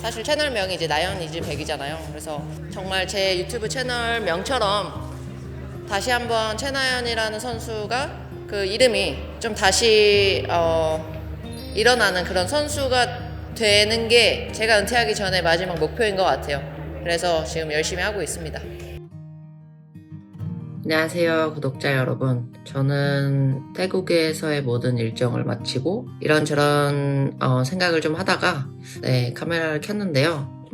사실 채널명이 이제 나연 이즈 100이잖아요. 그래서 정말 제 유튜브 채널 명처럼 다시 한번 최나연이라는 선수가 그 이름이 좀 다시 일어나는 그런 선수가 되는 게 제가 은퇴하기 전에 마지막 목표인 것 같아요. 그래서 지금 열심히 하고 있습니다. 안녕하세요, 구독자 여러분. 저는 태국에서의 모든 일정을 마치고 이런저런 생각을 좀 하다가 카메라를 켰는데요.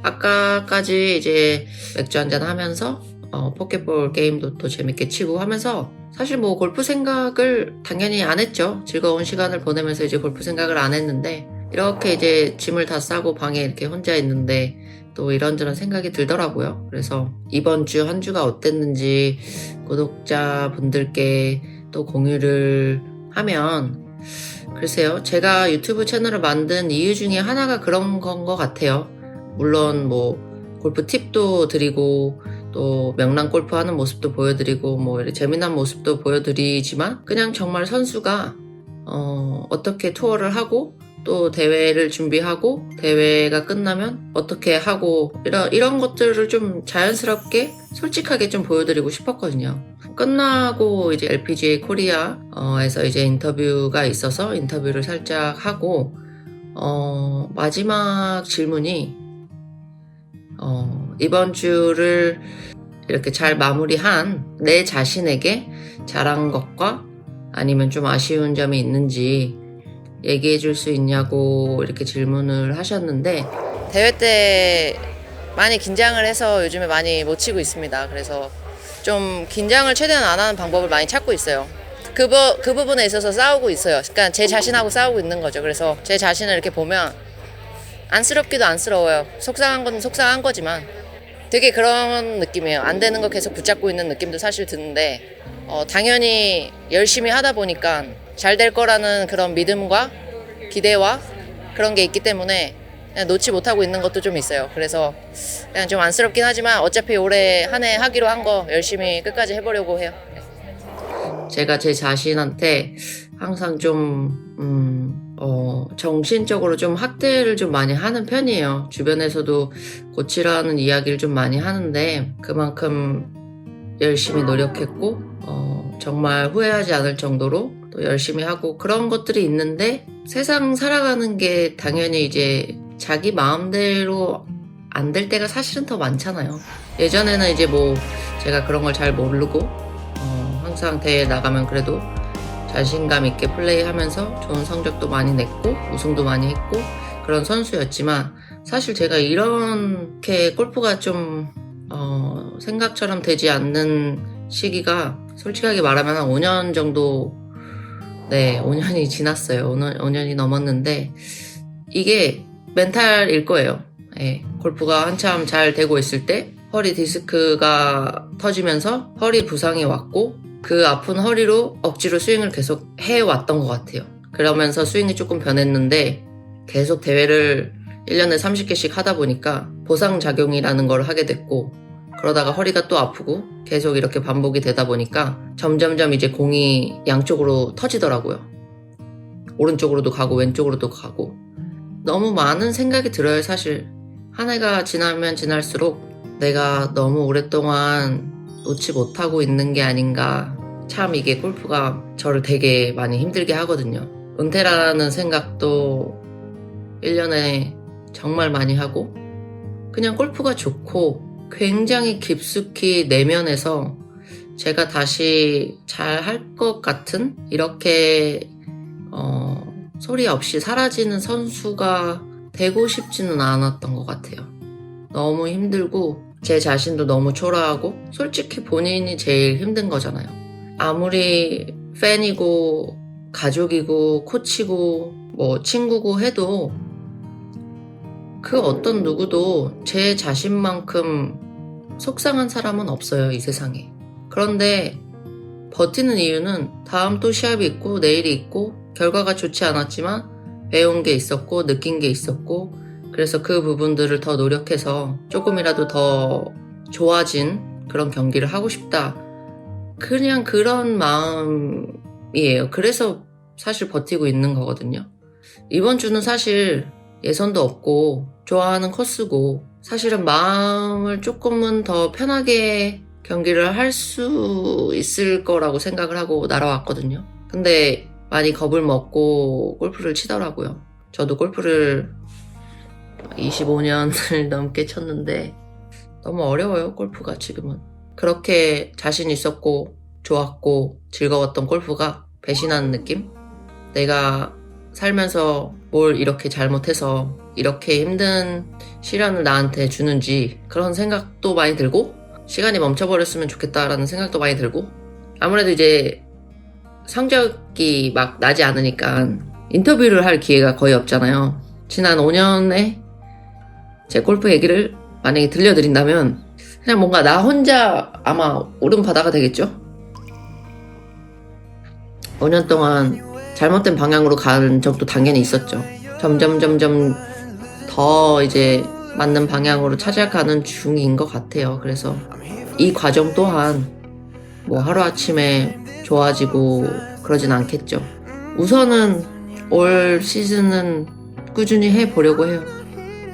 아까까지 이제 맥주 한잔 하면서 포켓볼 게임도 또 재밌게 치고 하면서 사실 뭐 골프 생각을 당연히 안 했죠. 즐거운 시간을 보내면서 이제 골프 생각을 안 했는데 이렇게 이제 짐을 다 싸고 방에 이렇게 혼자 있는데 또 이런저런 생각이 들더라고요. 그래서 이번 주 한 주가 어땠는지 구독자분들께 또 공유를 하면 글쎄요. 제가 유튜브 채널을 만든 이유 중에 하나가 그런 건 것 같아요. 물론 뭐 골프 팁도 드리고 또 명랑 골프 하는 모습도 보여드리고 뭐 이렇게 재미난 모습도 보여드리지만 그냥 정말 선수가 어떻게 투어를 하고 또 대회를 준비하고 대회가 끝나면 어떻게 하고 이런 것들을 좀 자연스럽게 솔직하게 좀 보여드리고 싶었거든요. 끝나고 이제 LPGA 코리아에서 이제 인터뷰가 있어서 인터뷰를 살짝 하고 마지막 질문이 이번 주를 이렇게 잘 마무리한 내 자신에게 잘한 것과 아니면 좀 아쉬운 점이 있는지 얘기해 줄 수 있냐고 이렇게 질문을 하셨는데 대회 때 많이 긴장을 해서 요즘에 많이 못 치고 있습니다. 그래서 좀 긴장을 최대한 안 하는 방법을 많이 찾고 있어요. 그 부분에 있어서 싸우고 있어요. 그러니까 제 자신하고 싸우고 있는 거죠. 그래서 제 자신을 이렇게 보면 안쓰럽기도 안쓰러워요. 속상한 건 속상한 거지만 되게 그런 느낌이에요. 안 되는 거 계속 붙잡고 있는 느낌도 사실 드는데 당연히 열심히 하다 보니까 잘 될 거라는 그런 믿음과 기대와 그런 게 있기 때문에 그냥 놓지 못하고 있는 것도 좀 있어요. 그래서 그냥 좀 안쓰럽긴 하지만 어차피 올해 한 해 하기로 한 거 열심히 끝까지 해보려고 해요. 제가 제 자신한테 항상 좀 정신적으로 좀 학대를 좀 많이 하는 편이에요. 주변에서도 고치라는 이야기를 좀 많이 하는데 그만큼 열심히 노력했고 정말 후회하지 않을 정도로 또 열심히 하고 그런 것들이 있는데 세상 살아가는 게 당연히 이제 자기 마음대로 안 될 때가 사실은 더 많잖아요. 예전에는 이제 뭐 제가 그런 걸 잘 모르고 항상 대회 나가면 그래도 자신감 있게 플레이하면서 좋은 성적도 많이 냈고 우승도 많이 했고 그런 선수였지만 사실 제가 이렇게 골프가 좀 생각처럼 되지 않는 시기가 솔직하게 말하면 한 5년 정도 5년이 지났어요. 5년이 넘었는데 이게 멘탈일 거예요. 골프가 한참 잘 되고 있을 때 허리 디스크가 터지면서 허리 부상이 왔고 그 아픈 허리로 억지로 스윙을 계속 해왔던 것 같아요. 그러면서 스윙이 조금 변했는데 계속 대회를 1년에 30개씩 하다 보니까 보상작용이라는 걸 하게 됐고 그러다가 허리가 또 아프고 계속 이렇게 반복이 되다 보니까 점점점 이제 공이 양쪽으로 터지더라고요. 오른쪽으로도 가고 왼쪽으로도 가고 너무 많은 생각이 들어요. 사실 한 해가 지나면 지날수록 내가 너무 오랫동안 놓지 못하고 있는 게 아닌가. 참 이게 골프가 저를 되게 많이 힘들게 하거든요. 은퇴라는 생각도 1년에 정말 많이 하고 그냥 골프가 좋고 굉장히 깊숙이 내면에서 제가 다시 잘 할 것 같은 이렇게 소리 없이 사라지는 선수가 되고 싶지는 않았던 것 같아요. 너무 힘들고 제 자신도 너무 초라하고 솔직히 본인이 제일 힘든 거잖아요. 아무리 팬이고 가족이고 코치고 뭐 친구고 해도 그 어떤 누구도 제 자신만큼 속상한 사람은 없어요, 이 세상에. 그런데 버티는 이유는 다음 또 시합이 있고 내일이 있고 결과가 좋지 않았지만 배운 게 있었고 느낀 게 있었고 그래서 그 부분들을 더 노력해서 조금이라도 더 좋아진 그런 경기를 하고 싶다. 그냥 그런 마음이에요. 그래서 사실 버티고 있는 거거든요. 이번 주는 사실 예선도 없고 좋아하는 코스고 사실은 마음을 조금은 더 편하게 경기를 할 수 있을 거라고 생각을 하고 날아왔거든요. 근데 많이 겁을 먹고 골프를 치더라고요. 저도 골프를 25년을 넘게 쳤는데 너무 어려워요, 골프가 지금은. 그렇게 자신 있었고 좋았고 즐거웠던 골프가 배신하는 느낌? 내가 살면서 뭘 이렇게 잘못해서 이렇게 힘든 시련을 나한테 주는지 그런 생각도 많이 들고 시간이 멈춰버렸으면 좋겠다라는 생각도 많이 들고 아무래도 이제 성적이 막 나지 않으니까 인터뷰를 할 기회가 거의 없잖아요. 지난 5년의 제 골프 얘기를 만약에 들려드린다면 그냥 뭔가 나 혼자 아마 울음바다가 되겠죠? 5년 동안 잘못된 방향으로 가는 적도 당연히 있었죠. 점점 더 이제 맞는 방향으로 찾아가는 중인 것 같아요. 그래서 이 과정 또한 뭐 하루아침에 좋아지고 그러진 않겠죠. 우선은 올 시즌은 꾸준히 해보려고 해요.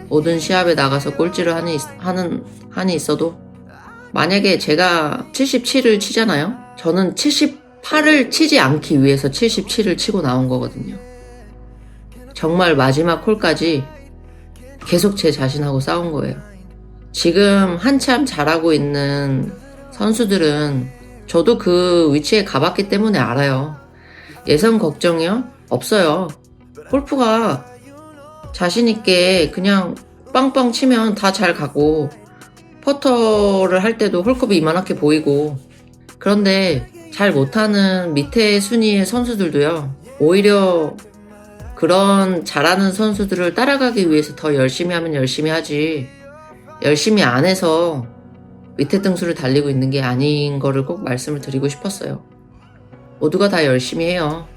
모든 시합에 나가서 꼴찌를 하는 한이 있어도 만약에 제가 77을 치잖아요. 저는 78을 치지 않기 위해서 77을 치고 나온 거거든요. 정말 마지막 홀까지 계속 제 자신하고 싸운 거예요. 지금 한참 잘하고 있는 선수들은 저도 그 위치에 가봤기 때문에 알아요. 예선 걱정이요? 없어요. 골프가 자신있게 그냥 빵빵 치면 다 잘 가고 퍼터를 할 때도 홀컵이 이만하게 보이고 그런데 잘 못하는 밑에 순위의 선수들도요. 오히려 그런 잘하는 선수들을 따라가기 위해서 더 열심히 하면 열심히 하지 열심히 안 해서 밑에 등수를 달리고 있는 게 아닌 거를 꼭 말씀을 드리고 싶었어요. 모두가 다 열심히 해요.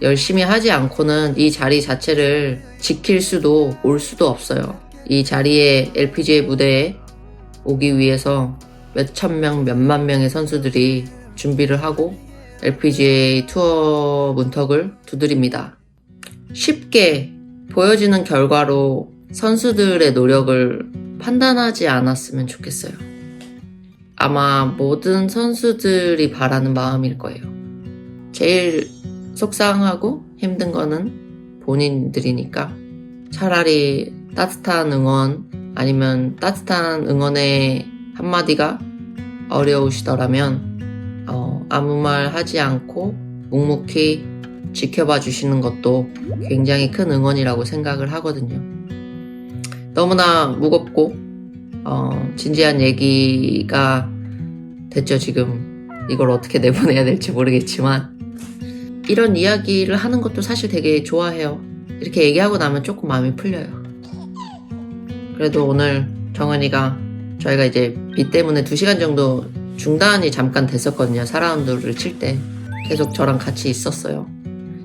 열심히 하지 않고는 이 자리 자체를 지킬 수도 올 수도 없어요. 이 자리에 LPGA 무대에 오기 위해서 몇천 명, 몇만 명의 선수들이 준비를 하고 LPGA 투어 문턱을 두드립니다. 쉽게 보여지는 결과로 선수들의 노력을 판단하지 않았으면 좋겠어요. 아마 모든 선수들이 바라는 마음일 거예요. 제일 속상하고 힘든 거는 본인들이니까 차라리 따뜻한 응원 아니면 따뜻한 응원의 한마디가 어려우시더라면 아무 말 하지 않고 묵묵히 지켜봐 주시는 것도 굉장히 큰 응원이라고 생각을 하거든요. 너무나 무겁고 진지한 얘기가 됐죠. 지금 이걸 어떻게 내보내야 될지 모르겠지만 이런 이야기를 하는 것도 사실 되게 좋아해요. 이렇게 얘기하고 나면 조금 마음이 풀려요. 그래도 오늘 정은이가 저희가 이제 비 때문에 2시간 정도 중단이 잠깐 됐었거든요. 4라운드를 칠 때 계속 저랑 같이 있었어요.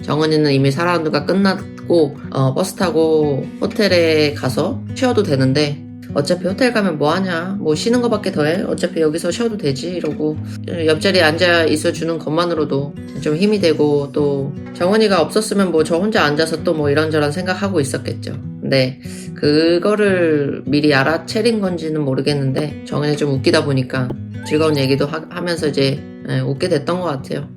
정은이는 이미 4라운드가 끝났고 버스 타고 호텔에 가서 쉬어도 되는데 어차피 호텔 가면 뭐하냐 뭐 쉬는 거밖에 더해 어차피 여기서 쉬어도 되지 이러고 옆자리에 앉아 있어주는 것만으로도 좀 힘이 되고 또 정은이가 없었으면 뭐 저 혼자 앉아서 또 뭐 이런저런 생각하고 있었겠죠. 근데 그거를 미리 알아채린 건지는 모르겠는데 정은이 좀 웃기다 보니까 즐거운 얘기도 하면서 이제 웃게 됐던 것 같아요.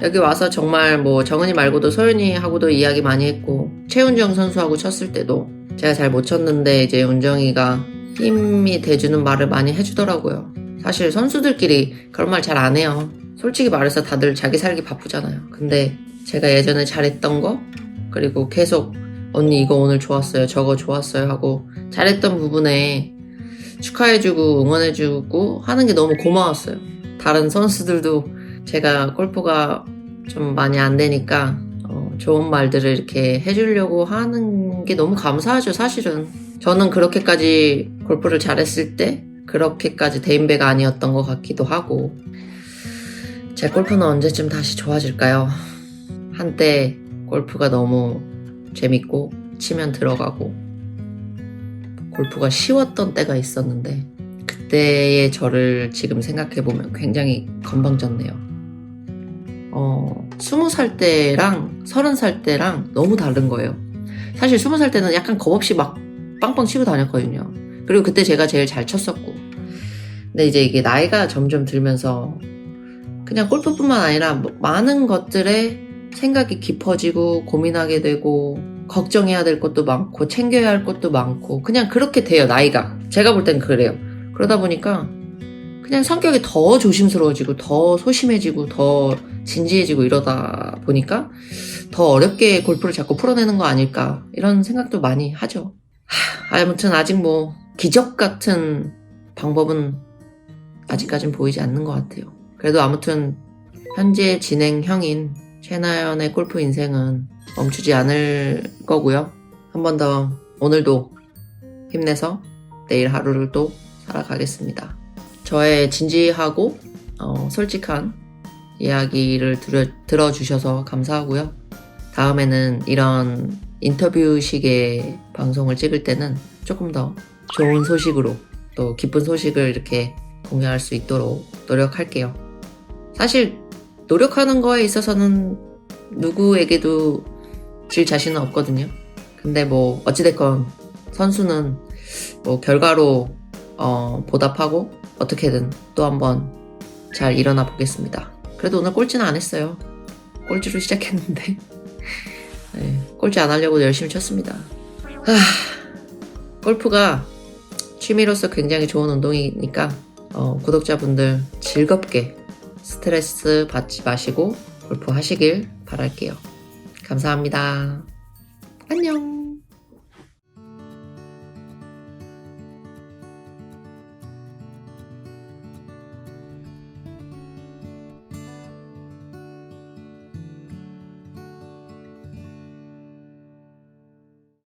여기 와서 정말 뭐 정은이 말고도 소연이하고도 이야기 많이 했고 최은정 선수하고 쳤을 때도 제가 잘 못 쳤는데 이제 은정이가 힘이 돼주는 말을 많이 해주더라고요. 사실 선수들끼리 그런 말 잘 안 해요. 솔직히 말해서 다들 자기 살기 바쁘잖아요. 근데 제가 예전에 잘했던 거 그리고 계속 언니 이거 오늘 좋았어요 저거 좋았어요 하고 잘했던 부분에 축하해주고 응원해주고 하는 게 너무 고마웠어요. 다른 선수들도 제가 골프가 좀 많이 안 되니까 좋은 말들을 이렇게 해주려고 하는 게 너무 감사하죠. 사실은 저는 그렇게까지 골프를 잘했을 때 그렇게까지 대인배가 아니었던 것 같기도 하고 제 골프는 언제쯤 다시 좋아질까요? 한때 골프가 너무 재밌고 치면 들어가고 골프가 쉬웠던 때가 있었는데 그때의 저를 지금 생각해보면 굉장히 건방졌네요. 20살 때랑 30살 때랑 너무 다른 거예요. 사실 20살 때는 약간 겁없이 막 빵빵 치고 다녔거든요. 그리고 그때 제가 제일 잘 쳤었고. 근데 이제 이게 나이가 점점 들면서 그냥 골프뿐만 아니라 많은 것들에 생각이 깊어지고 고민하게 되고 걱정해야 될 것도 많고 챙겨야 할 것도 많고 그냥 그렇게 돼요, 나이가. 제가 볼 땐 그래요. 그러다 보니까 그냥 성격이 더 조심스러워지고 더 소심해지고 더 진지해지고 이러다 보니까 더 어렵게 골프를 자꾸 풀어내는 거 아닐까 이런 생각도 많이 하죠. 아무튼 아직 뭐 기적 같은 방법은 아직까진 보이지 않는 것 같아요. 그래도 아무튼 현재 진행형인 최나연의 골프 인생은 멈추지 않을 거고요. 한 번 더 오늘도 힘내서 내일 하루를 또 살아가겠습니다. 저의 진지하고 솔직한 이야기를 들어주셔서 감사하고요. 다음에는 이런 인터뷰식의 방송을 찍을 때는 조금 더 좋은 소식으로 또 기쁜 소식을 이렇게 공유할 수 있도록 노력할게요. 사실 노력하는 거에 있어서는 누구에게도 질 자신은 없거든요. 근데 뭐 어찌됐건 선수는 뭐 결과로 보답하고 어떻게든 또 한번 잘 일어나 보겠습니다. 그래도 오늘 꼴찌는 안 했어요. 꼴찌로 시작했는데 네, 꼴찌 안 하려고 열심히 쳤습니다. 골프가 취미로서 굉장히 좋은 운동이니까 구독자분들 즐겁게 스트레스 받지 마시고 골프 하시길 바랄게요. 감사합니다. 안녕.